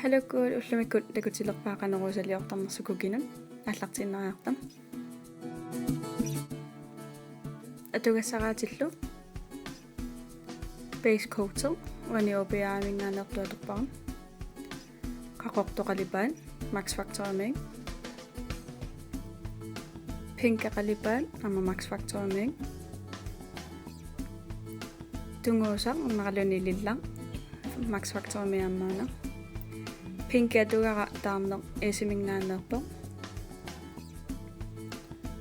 Halukkuut ullumikkut takutilerpaaqanerusaliortarnersukukinun ааллартииннериартам атугассарааtillu base coater уаниопиаамингаанеэртуалерпарам qaqortoqalipaan max factor-ming pinkaqalipaan amma max factor-ming tunguusaq naqalunilillang max factor-ming ammaana pinkatugaqa taarneq eesimingaanneerpo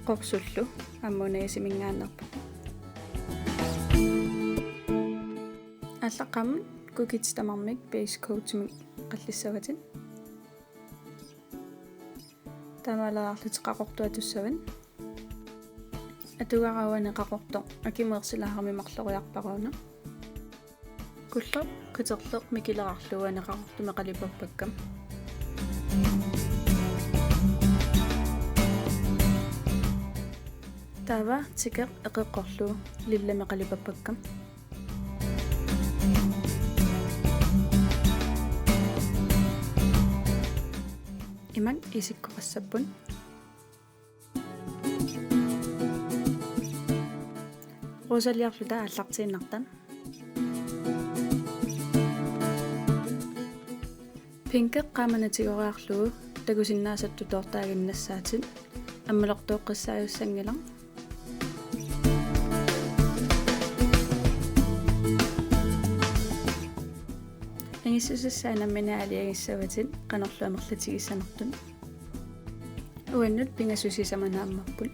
qorsullu ammuna eesimingaanneerpo аллаққаммут кукитстамармик base coat-мик қаллиссаватин тамалаарлут қақортуатуссаван атугараване қақорто акимеерсилаарми марлориарпаруна куллер кутерлеқ микилерарлуане қақортуме қалипаппаккам тава тикеқ эқеққорлу лиллами қалипаппаккам иман исиккоқассаппун росалиарлута аллартииннартан пинкэ qamanatигориарлугу тагусиннаасатту тоортаагиннассаатит аммалортооққиссааюссангилар ангиссусаанаммина алиагиссаватит канерлуамерлатигиссанертун уаннут пингасусисаманааммаппут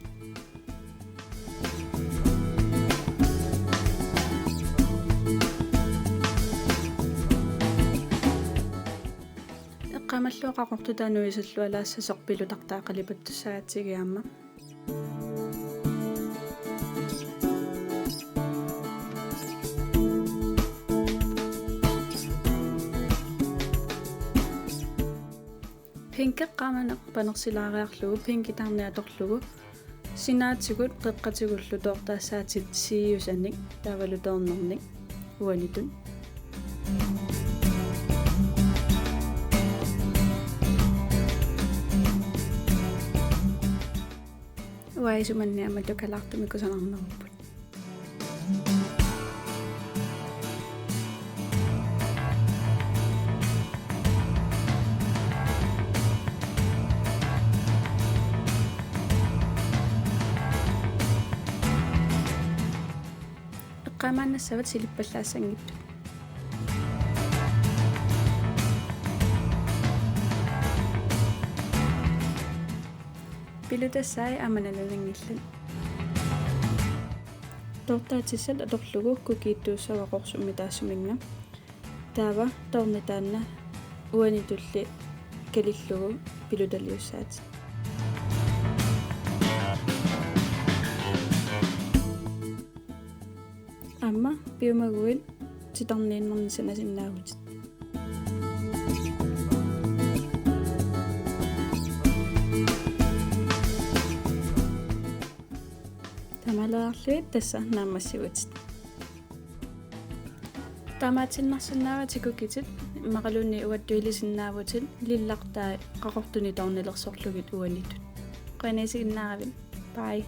эққамаллуақақортутаануисаллуалаассасорпилутартаақалипаттуссаатсигиаама пинкэ qaamaneq panersilaaриарлугу пинкитарниаторлугу синаатсигут қеққатигуллу тоортаассаатит сииусаник тавалутернерник уанитун уаисуманниама тукалаартумикусанарнеруппут эққамаанассават силиппаллаассангитту пилутассаи аманалалангиллат тортаатиссал аторлугу кукииттууссавақорсумми таассуминга таава торнитаанна уанитулли калиллугу пилуталиуссаати амма пиумагуит титарнииннернисанасиннаагут тамалаарлуит тасса наамассигутит тамаатиннарсинааратикукитит мақалуни уаттуилисиннаавутит лиллартаа қақортуни торнилерсорлугит уанитут қанасигиннааравин бай